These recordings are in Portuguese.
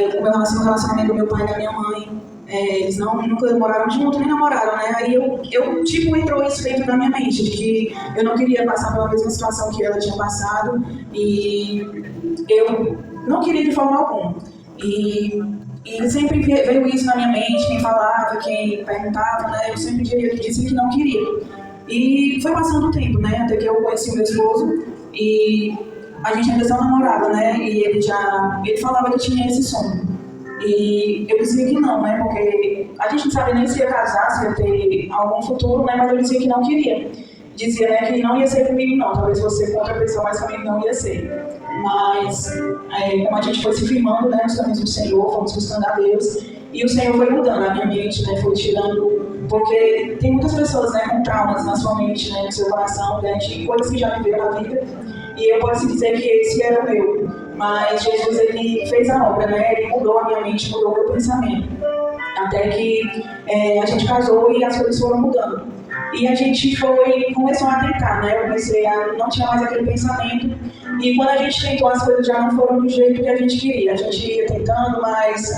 O relacionamento do meu pai e da minha mãe, eles nunca moraram juntos, nem namoraram, né? Aí entrou isso dentro da minha mente, de que eu não queria passar pela mesma situação que ela tinha passado, e eu não queria de forma alguma. E sempre veio isso na minha mente, quem falava, quem perguntava, né? Eu sempre dizia que não queria. E foi passando o tempo, né? Até que eu conheci o meu esposo, e a gente ainda só namorava, né? E ele falava que tinha esse sonho. E eu dizia que não, né? Porque a gente não sabia nem se ia casar, se ia ter algum futuro, né? Mas eu dizia que não queria. Dizia, né, que não ia ser comigo, não. Talvez você com outra pessoa, mas comigo não ia ser. Mas, como a gente foi se firmando, né, nos caminhos do Senhor, fomos buscando a Deus, e o Senhor foi mudando a minha mente, né? Foi tirando. Porque tem muitas pessoas, né, com traumas na sua mente, né, no seu coração, né, de coisas que já viveram na vida. E eu posso dizer que esse era o meu. Mas Jesus, ele fez a obra, né? Ele mudou a minha mente, mudou o meu pensamento. Até que a gente casou e as coisas foram mudando. E a gente começou a tentar, né? Eu comecei a não tinha mais aquele pensamento. E quando a gente tentou, as coisas já não foram do jeito que a gente queria. A gente ia tentando, mas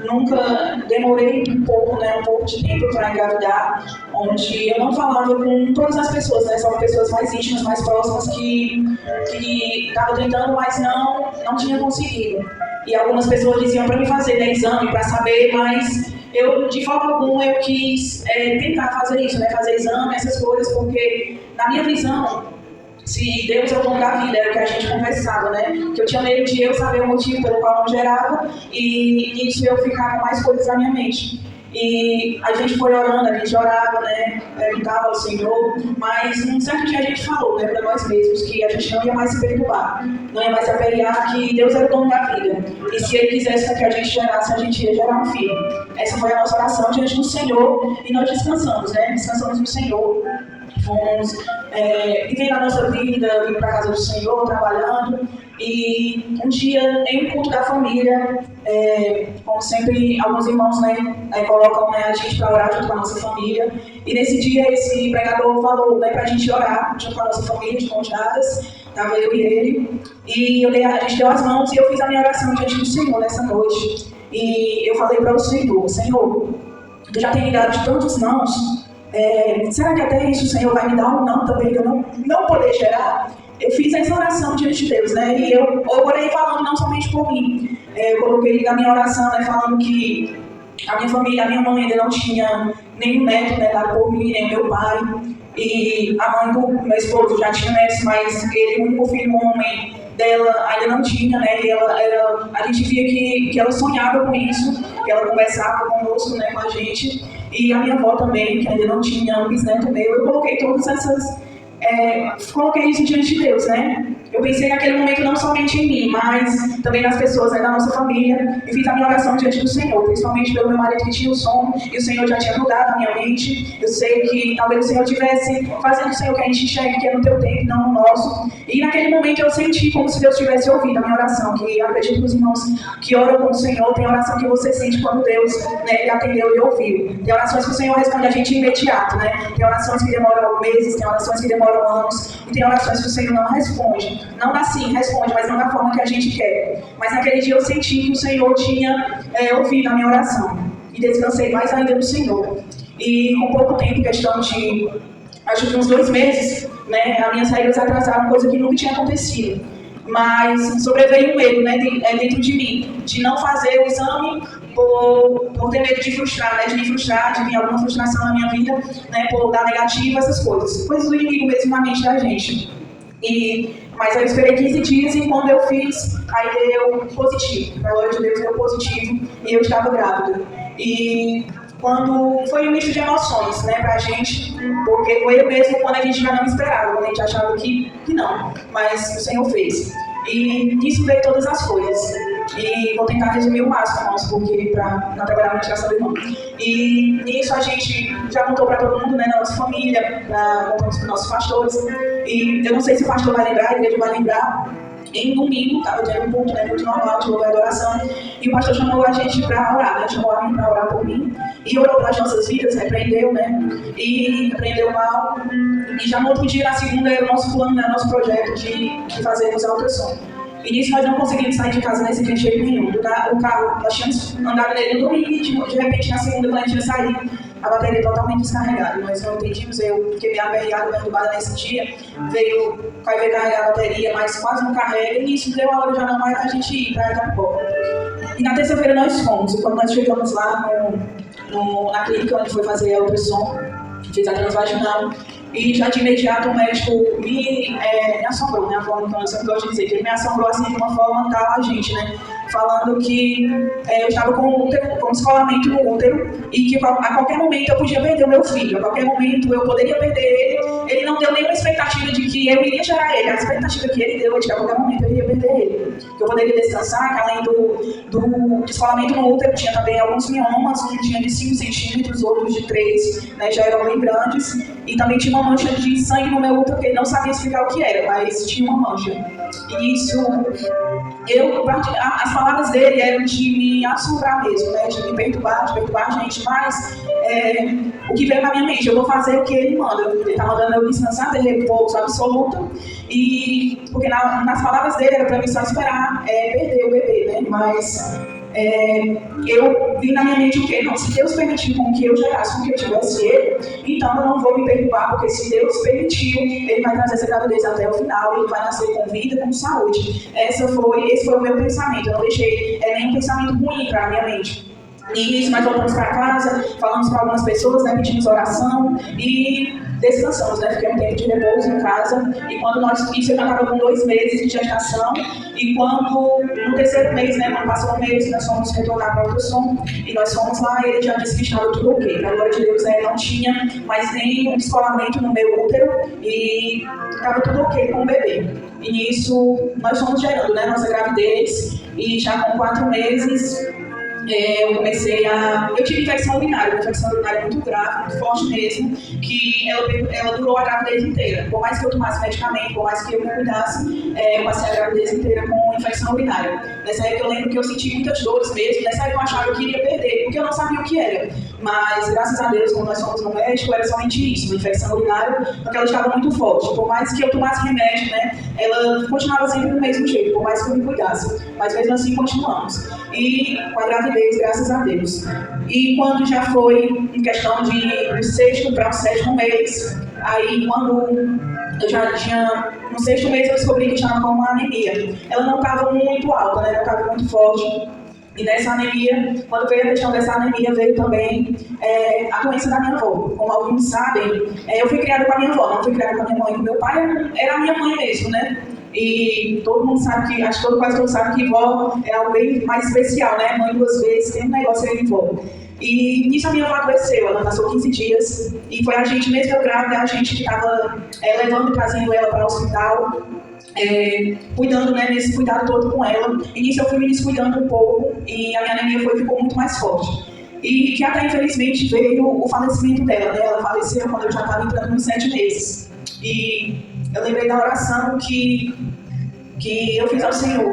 nunca demorei um pouco de tempo para engravidar, onde eu não falava com todas as pessoas, né? Só pessoas mais íntimas, mais próximas que estavam tentando, mas não tinha conseguido. E algumas pessoas diziam para me fazer, né, exame para saber, mas eu, de forma alguma, eu quis tentar fazer isso, né? Fazer exame, essas coisas, porque na minha visão, se Deus é o dono da vida, era o que a gente conversava, né? Que eu tinha medo de eu saber o motivo pelo qual não gerava, e isso eu ficava com mais coisas na minha mente. E a gente foi orando, a gente orava, né? Perguntava ao Senhor, mas num certo dia a gente falou, né, para nós mesmos, que a gente não ia mais se perturbar, não ia mais se apegar, que Deus era o dono da vida. E se Ele quisesse que a gente gerasse, a gente ia gerar um filho. Essa foi a nossa oração diante do Senhor, e nós descansamos, né? Descansamos no Senhor. Fomos vivendo a nossa vida, vindo para a casa do Senhor, trabalhando. E um dia, em um culto da família, como sempre, alguns irmãos, né, colocam, né, a gente para orar junto com a nossa família. E nesse dia, esse pregador falou, né, para a gente orar junto com a nossa família, de mãos dadas. Estava eu e ele. E a gente deu as mãos e eu fiz a minha oração diante do Senhor nessa noite. E eu falei para o Senhor, eu já tenho me dado de tantos nãos. Será que até isso o Senhor vai me dar um não também, eu não poder gerar? Eu fiz essa oração diante de Deus, né? E eu orei falando não somente por mim. Eu coloquei na minha oração, né, falando que a minha família, a minha mãe ainda não tinha nenhum neto, né, dado por mim, nem o meu pai. E a mãe do meu esposo já tinha netos, mas ele, o único filho homem dela, ainda não tinha, né? E a gente via que ela sonhava com isso, que ela conversava conosco, né, com a gente. E a minha avó também, que ainda não tinha um bisneto meu. Eu coloquei todas essas... coloquei isso diante de Deus, né? Eu pensei naquele momento não somente em mim, mas também nas pessoas, né, da nossa família. E fiz a minha oração diante do Senhor, principalmente pelo meu marido que tinha o som, e o Senhor já tinha mudado a minha mente. Eu sei que talvez o Senhor estivesse fazendo o Senhor que a gente enxergue, que é no teu tempo, não no nosso. E naquele momento eu senti como se Deus tivesse ouvido a minha oração, que eu acredito que os irmãos que oram com o Senhor, tem oração que você sente quando Deus, né, ele atendeu e ouviu. Tem orações que o Senhor responde a gente imediato, né? Tem orações que demoram meses, tem orações que demoram anos, e tem orações que o Senhor não responde. Não assim, responde, mas não da forma que a gente quer. Mas naquele dia eu senti que o Senhor tinha ouvido a minha oração. E descansei mais ainda no Senhor. E com pouco tempo, questão de, acho que uns 2 meses, né, as minhas regras atrasaram, coisa que nunca tinha acontecido. Mas sobreveio um medo, né, dentro de mim, de não fazer o exame por ter medo de frustrar, né, de me frustrar, de vir alguma frustração na minha vida, né, por dar negativo, essas coisas. Coisas do inimigo mesmo na mente da gente. Mas eu esperei 15 dias e quando eu fiz, aí deu positivo. Na glória de Deus deu positivo e eu estava grávida. E quando foi um misto de emoções, né, pra gente, porque foi eu mesmo quando a gente já não esperava, quando a gente achava que não, mas o Senhor fez. E nisso veio todas as coisas. E vou tentar resumir o máximo, irmãos, porque para não trabalhar muito essa irmã. E nisso a gente já contou para todo mundo, né, na nossa família, contamos para os nossos pastores. E eu não sei se o pastor vai lembrar, a igreja vai lembrar. Em domingo, estava tendo um culto, né, muito normal, de louvor e adoração, e o pastor chamou a gente para orar, né, chamou a mim para orar por mim, e orou para as nossas vidas, repreendeu, né, e repreendeu o mal, e já no outro dia, na segunda, era o nosso plano, né, nosso projeto de fazermos a ultrassom. E nisso nós não conseguimos sair de casa nesse dia de jeito nenhum. O carro, nós tínhamos andado nele no domingo e de repente na segunda, quando a gente ia sair, a bateria totalmente descarregada. Nós não entendíamos, eu fiquei meio aperreado, perturbada nesse dia. Vai ver carregar a bateria, mas quase não carrega. E nisso deu a hora já não mais da gente ir para Itapó. E na terça-feira nós fomos. E quando nós chegamos lá na clínica onde foi fazer a ultrassom, fiz a transvaginal, e já de imediato o médico me assombrou, né? A forma que eu sempre gosto de dizer, que ele me assombrou assim de uma forma tal a gente, né? Falando que eu estava com descolamento no útero e que a qualquer momento eu podia perder o meu filho, a qualquer momento eu poderia perder ele. Ele não deu nenhuma expectativa de que eu iria gerar ele, a expectativa que ele deu é de que a qualquer momento eu iria perder ele. Que eu poderia descansar, que além do descolamento no útero tinha também alguns miomas, um tinha de 5 centímetros, outros de 3, né, já eram bem grandes, e também tinha uma mancha de sangue no meu útero que ele não sabia explicar o que era, mas tinha uma mancha. E isso, as palavras dele eram de me assombrar mesmo, né, de me perturbar a gente, mas o que veio na minha mente, eu vou fazer o que ele manda. Ele está mandando eu descansar, ter repouso absoluto, e porque nas palavras dele era para mim só esperar perder o bebê, né, mas eu vi na minha mente o quê? Não, se Deus permitiu com que eu gerasse, com que eu tivesse ele, então eu não vou me perturbar, porque se Deus permitiu, ele vai trazer essa gravidez até o final, ele vai nascer com vida, com saúde. Esse foi o meu pensamento, eu não deixei nenhum pensamento ruim para a minha mente. E isso, nós voltamos para casa, falamos para algumas pessoas, né, pedimos oração e descansamos, né, fiquei um tempo de repouso em casa. E quando isso eu já estava com 2 meses de gestação, e quando no terceiro mês, né, quando passou um mês, nós fomos retornar para o ultrassom, e nós fomos lá e ele já disse que estava tudo ok. Pela glória de Deus, né, não tinha mais nenhum descolamento no meu útero e estava tudo ok com o bebê. E nisso nós fomos gerando, né, nossa gravidez, e já com 4 meses eu tive infecção urinária, uma infecção urinária muito grave, muito forte mesmo, que ela durou a gravidez inteira. Por mais que eu tomasse medicamento, por mais que eu me cuidasse, eu passei a gravidez inteira com infecção urinária. Nessa época eu lembro que eu senti muitas dores mesmo, nessa época eu achava que eu iria perder, porque eu não sabia o que era. Mas, graças a Deus, quando nós fomos no médico, era somente isso, uma infecção urinária, porque ela estava muito forte. Por mais que eu tomasse remédio, né, ela continuava sempre do mesmo jeito, por mais que eu me cuidasse. Mas mesmo assim, continuamos. E com a gravidez, graças a Deus. E quando já foi em questão do 6º para o 7º mês, aí quando eu já tinha, no 6º mês eu descobri que estava com uma anemia. Ela não estava muito alta, né, não estava muito forte. E nessa anemia, quando veio a questão dessa anemia, veio também a doença da minha avó. Como alguns sabem, eu fui criada com a minha avó, não fui criada com a minha mãe. Meu pai era a minha mãe mesmo, né? E todo mundo sabe que, quase todo sabe que vó é algo bem mais especial, né? Mãe 2 vezes, tem um negócio aí de vó. E nisso a minha avó adoeceu, ela passou 15 dias. E foi a gente, mesmo eu grávida, a gente que estava levando e trazendo ela para o hospital. Cuidando, né, nesse cuidado todo com ela. E nisso eu fui me descuidando um pouco e a minha anemia ficou muito mais forte. E que até infelizmente veio o falecimento dela, né? Ela faleceu quando eu já estava entrando nos 7 meses. E eu lembrei da oração que eu fiz ao Senhor.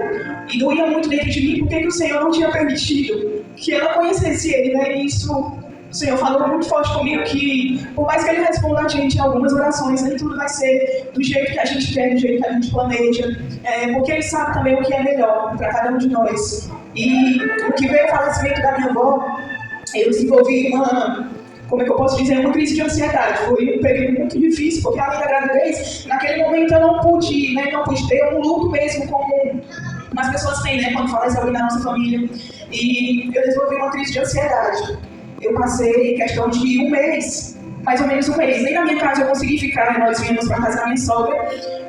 E doía muito dentro de mim porque o Senhor não tinha permitido que ela conhecesse ele, né? E isso, o Senhor falou muito forte comigo que, por mais que Ele responda a gente em algumas orações, nem tudo vai ser do jeito que a gente quer, do jeito que a gente planeja, porque Ele sabe também o que é melhor para cada um de nós. E o que veio o falecimento da minha avó, eu desenvolvi uma crise de ansiedade. Foi um período muito difícil, porque além da gravidez, naquele momento eu não pude ter um luto mesmo como as pessoas têm, né, quando falece alguém da nossa família. E eu desenvolvi uma crise de ansiedade. Eu passei questão de um mês, mais ou menos um mês. Nem na minha casa eu consegui ficar, nós viemos para casa da minha sogra,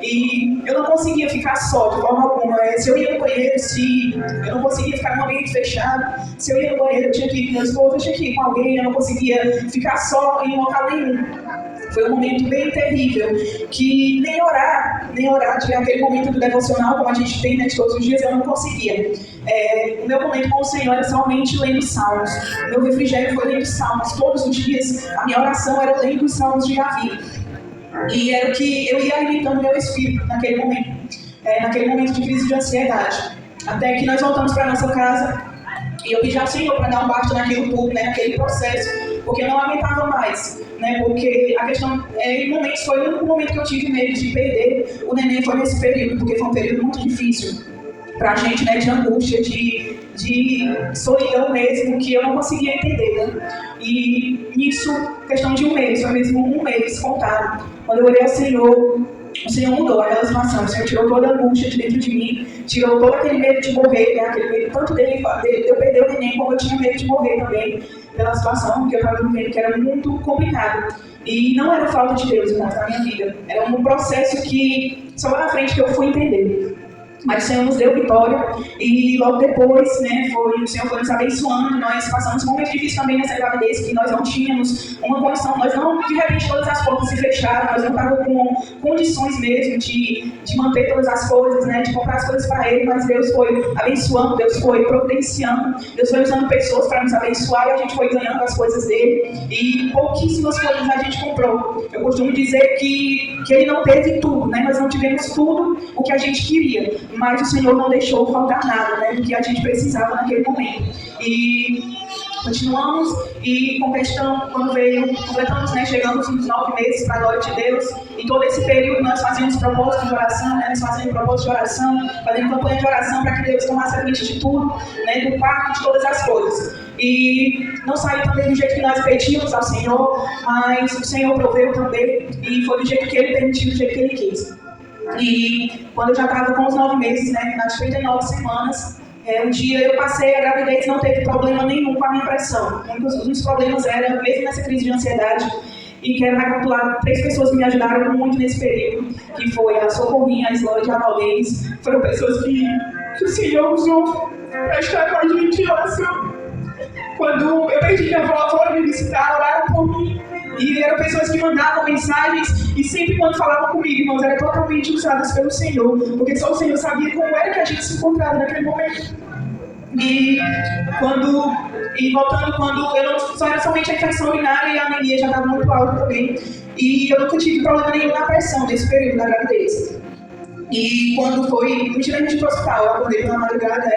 e eu não conseguia ficar só, de forma alguma. Se eu ia no banheiro, se eu não conseguia ficar num ambiente fechado, se eu ia no banheiro, eu tinha que ir com meu esposo, eu tinha que ir com alguém, eu não conseguia ficar só em local nenhum. Foi um momento bem terrível, que nem orar, aquele momento do devocional, como a gente tem, né, de todos os dias, eu não conseguia. O meu momento com o Senhor era somente lendo salmos. O meu refrigério foi lendo salmos. Todos os dias, a minha oração era lendo os salmos de Davi. E era o que eu ia alimentando meu espírito naquele momento de crise de ansiedade. Até que nós voltamos para nossa casa, e eu pedi ao Senhor para dar um basta naquilo tudo, né, naquele processo, porque eu não aguentava mais, né, porque a questão, em momentos, foi o único momento que eu tive medo de perder o neném, foi nesse período, porque foi um período muito difícil. pra gente, né, de angústia, de solidão mesmo, que eu não conseguia entender, né? E nisso, questão de um mês, foi mesmo um mês contado. Quando eu orei ao Senhor, o Senhor mudou aquela situação, o Senhor tirou toda a angústia de dentro de mim, tirou todo aquele medo de morrer, né? Aquele medo tanto dele de eu perder o neném, como eu tinha medo de morrer também, pela situação que eu estava vivendo, que era muito complicado. E não era falta de Deus, irmãos, na minha vida. Era um processo que só lá na frente que eu fui entender. Mas o Senhor nos deu vitória e logo depois, né, o Senhor foi nos abençoando. Nós passamos momentos difíceis também nessa gravidez, que nós não tínhamos uma condição, nós não, de repente, todas as portas se fecharam, nós não estávamos com condições mesmo de manter todas as coisas, né, de comprar as coisas para Ele, mas Deus foi abençoando, Deus foi providenciando, Deus foi usando pessoas para nos abençoar e a gente foi ganhando as coisas dele e pouquíssimas coisas a gente comprou. Eu costumo dizer que Ele não teve tudo, né, nós não tivemos tudo o que a gente queria, mas o Senhor não deixou faltar nada, né, do que a gente precisava naquele momento. E continuamos e quando completamos, né, chegamos nos 9 meses para a glória de Deus. E todo esse período nós fazíamos propósitos de oração, né, nós fazíamos propósitos de oração, fazendo campanha de oração para que Deus tomasse a frente de tudo, né, do quarto, de todas as coisas. E não saiu também do jeito que nós pedimos ao Senhor, mas o Senhor proveu também, e foi do jeito que Ele permitiu, do jeito que Ele quis. E quando eu já estava com os 9 meses, né, nas 39 semanas, um dia eu passei a gravidez, não teve problema nenhum com a minha pressão. Um dos problemas era, mesmo nessa crise de ansiedade, e quero recapitular 3 pessoas que me ajudaram muito nesse período, que foi a Socorrinha, a Islândia e a Valdez. Foram pessoas que o Senhor usou para estar com a gente em oração. Quando eu perdi minha avó, foram me visitar, oraram por mim. E eram pessoas que mandavam mensagens e sempre quando falavam comigo, irmãos, eram totalmente usadas pelo Senhor, porque só o Senhor sabia como era que a gente se encontrava naquele momento. E voltando, quando eu não só era somente a infecção urinária e a anemia já estava muito alta também, e eu nunca tive problema nenhum na pressão nesse período da gravidez. E quando me tiraram de ir para o hospital, eu acordei pela madrugada,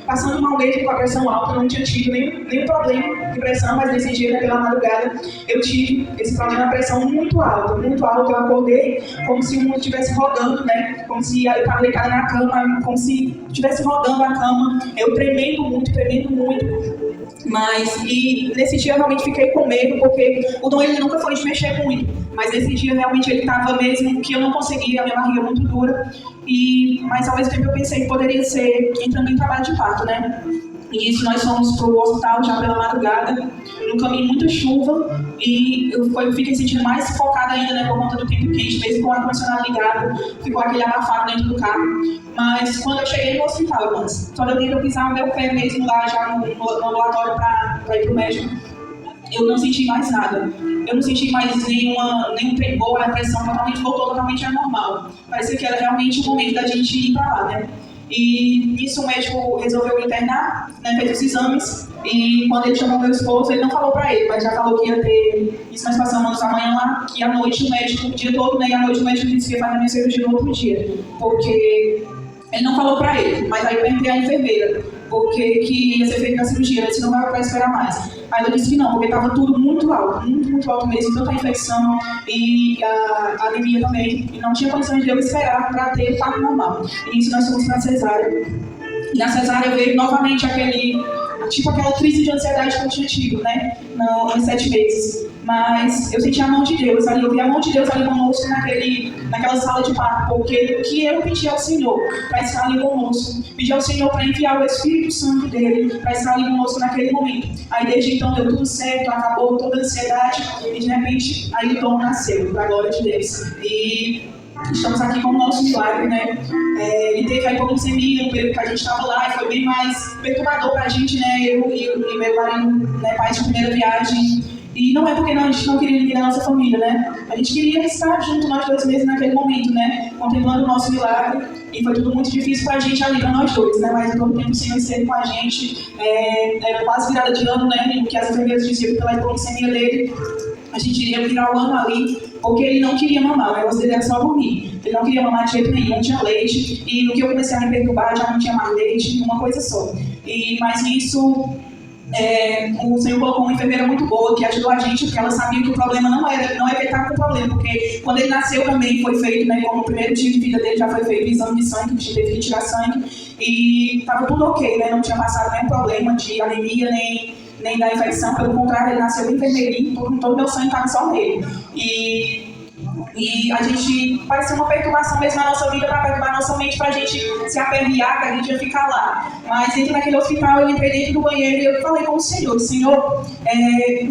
passando mal mesmo com a pressão alta, não tinha tido nenhum problema de pressão, mas nesse dia, pela madrugada, eu tive esse problema de pressão muito alto, eu acordei como se o mundo estivesse rodando, né, como se eu estava deitada na cama, como se estivesse rodando a cama, eu tremendo muito, e nesse dia eu realmente fiquei com medo, porque o Dom ele nunca foi de mexer muito, mas nesse dia realmente ele estava mesmo que eu não conseguia, a minha barriga muito dura, mas ao mesmo tempo eu pensei que poderia ser entrando em trabalho de parto, né? E isso nós fomos para o hospital já pela madrugada, no caminho muita chuva, e eu fiquei sentindo mais focada ainda, né, por conta do tempo quente, mesmo com o ar-condicionado ligado, ficou aquele abafado dentro do carro. Mas quando eu cheguei no hospital, irmãs, só deu tempo eu pisar o meu pé mesmo lá já no ambulatório para ir para o médico, eu não senti mais nada. Eu não senti mais nenhum tremor, a pressão voltou totalmente anormal. Parecia que era realmente o momento da gente ir para lá, né? E nisso o médico resolveu internar, né, fez os exames, e quando ele chamou meu esposo, ele não falou para ele, mas já falou que ia ter isso. Nós passamos amanhã lá, e à noite o médico, o dia todo, né, e à noite o médico disse que ia fazer a minha cirurgia no outro dia, porque ele não falou para ele, mas aí eu perguntei à enfermeira, porque que ia ser feita a cirurgia, ela disse não vai para esperar mais. Aí ela disse que não, porque estava tudo muito alto mesmo, tanta infecção e a anemia também, e não tinha condições de eu esperar para ter o parto normal. E nisso nós fomos para a cesárea. E na cesárea veio novamente aquela crise de ansiedade que eu tinha tido, né, nos 7 meses. Mas eu senti a mão de Deus ali, eu vi a mão de Deus ali conosco naquela sala de parto, porque o que eu pedi ao Senhor para estar ali conosco, pedi ao Senhor para enviar o Espírito Santo dele para estar ali conosco naquele momento. Aí desde então deu tudo certo, acabou toda a ansiedade e de repente aí o Dom nasceu, para a glória de Deus. E estamos aqui com o nosso milagre, né? Ele teve a hipoglicemia no período que a gente estava lá e foi bem mais perturbador para a gente, né? Eu e meu marido, né, pai de primeira viagem. E não é porque a gente não queria ninguém da nossa família, né? A gente queria estar junto nós 2 meses naquele momento, né? Contemplando o nosso milagre. E foi tudo muito difícil pra gente ali, pra nós 2, né? Mas em todo tempo o Senhor esteve com a gente. Era quase virada de ano, né? O que as enfermeiras diziam pela hipoglicemia dele. A gente iria virar o ano ali, porque ele não queria mamar, o negócio dele era só dormir. Ele não queria mamar de jeito nenhum, não tinha leite. E no que eu comecei a me perturbar, já não tinha mais leite, uma coisa só. Mas nisso... o Senhor colocou uma enfermeira muito boa que ajudou a gente, porque ela sabia que o problema não é que ele estava com problema, porque quando ele nasceu também foi feito, né, como o primeiro dia de vida dele já foi feito o exame de sangue, que teve que tirar sangue, e estava tudo ok, né? Não tinha passado nenhum problema de anemia, nem da infecção, pelo contrário, ele nasceu bem vermelhinho, todo meu sangue estava só nele. E a gente, parecia uma perturbação mesmo na nossa vida, para perturbar nossa mente, para a gente se aperrear, que a gente ia ficar lá. Mas dentro daquele hospital, eu entrei dentro do banheiro e eu falei com o Senhor, o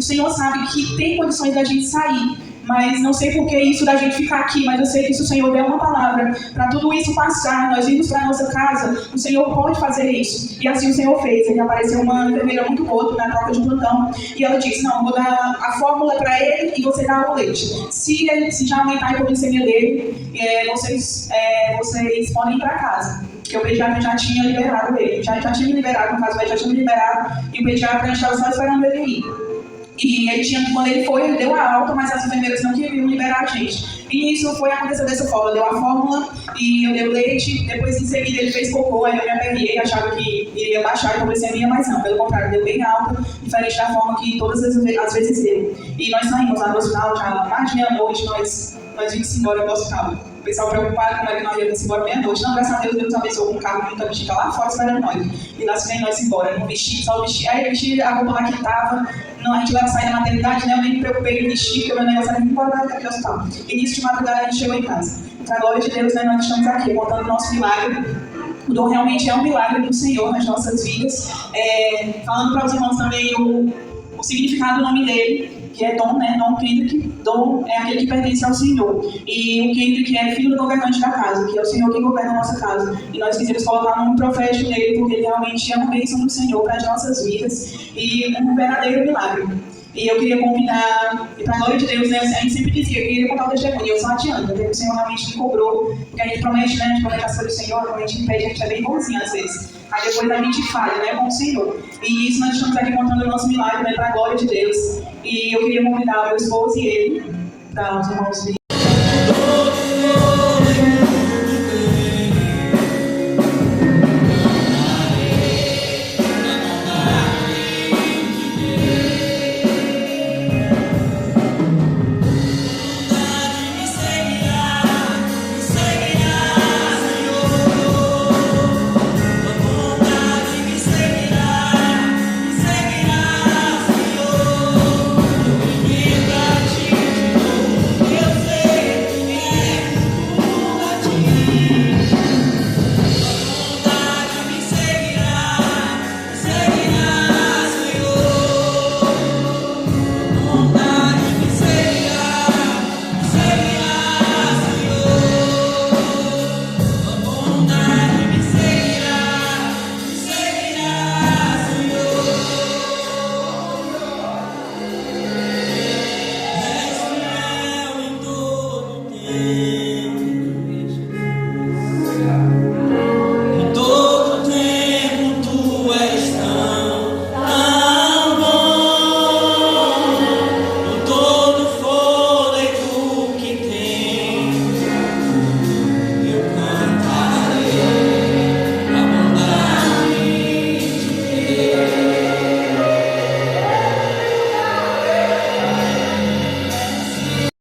Senhor sabe que tem condições da gente sair, mas não sei por que isso da gente ficar aqui, mas eu sei que se o Senhor der uma palavra para tudo isso passar, nós irmos para a nossa casa, o Senhor pode fazer isso. E assim o Senhor fez. Ele apareceu uma enfermeira muito boa na troca de plantão, e ela disse, não, eu vou dar a fórmula para ele e você dá o leite. Se já aumentar a hipoglicemia dele, vocês podem ir para casa. Porque o pediatra já tinha liberado ele, já tinha me liberado, no caso, ele já tinha me liberado, e o pediatra estava só esperando ele ir. E quando ele foi, ele deu a alta, mas as enfermeiras não queriam liberar a gente. E isso foi acontecer dessa forma. Deu a fórmula e eu dei o leite, depois em seguida ele fez cocô, aí eu me aperriei, achava que iria baixar a hipoglicemia, mas não, pelo contrário, deu bem alta, diferente da forma que todas as vezes deu. E nós saímos lá do hospital, já mais de meia-noite, nós vimos embora do hospital. O pessoal preocupado como é que nós íamos embora meia-noite. Não, graças a Deus, Deus abençoou com um carro muito bexiga lá fora esperando nós. E lá vem nós embora, no vestido, só o vestido. Aí o vestido, a roupa lá que tava, não, a gente vai sair da maternidade, né? Eu nem me preocupei em vestir, porque o meu negócio era ir embora daquele hospital. Início de madrugada a gente chegou em casa. Para a glória de Deus, né, nós estamos aqui contando o nosso milagre. O dom realmente é um milagre do Senhor nas nossas vidas. Falando para os irmãos também o significado do nome dele, que é Dom, né? Dom Kendrick. Dom é aquele que pertence ao Senhor. E o Kendrick é filho do governante da casa, que é o Senhor que governa a nossa casa. E nós quisemos colocar um nome profético nele, porque ele realmente é uma bênção do Senhor para as nossas vidas e um verdadeiro milagre. E eu queria convidar, e para a glória de Deus, né, a gente sempre dizia que eu queria contar o testemunho, eu só adianto, porque o Senhor realmente me cobrou, porque a gente promete, né, a gente promete as coisas do Senhor, a gente impede, a gente é bem bonzinho às vezes. Aí depois a gente falha, né, com o Senhor. E isso nós estamos aqui contando o nosso milagre, né, para a glória de Deus. E eu queria convidar o meu esposo e ele, para os irmãos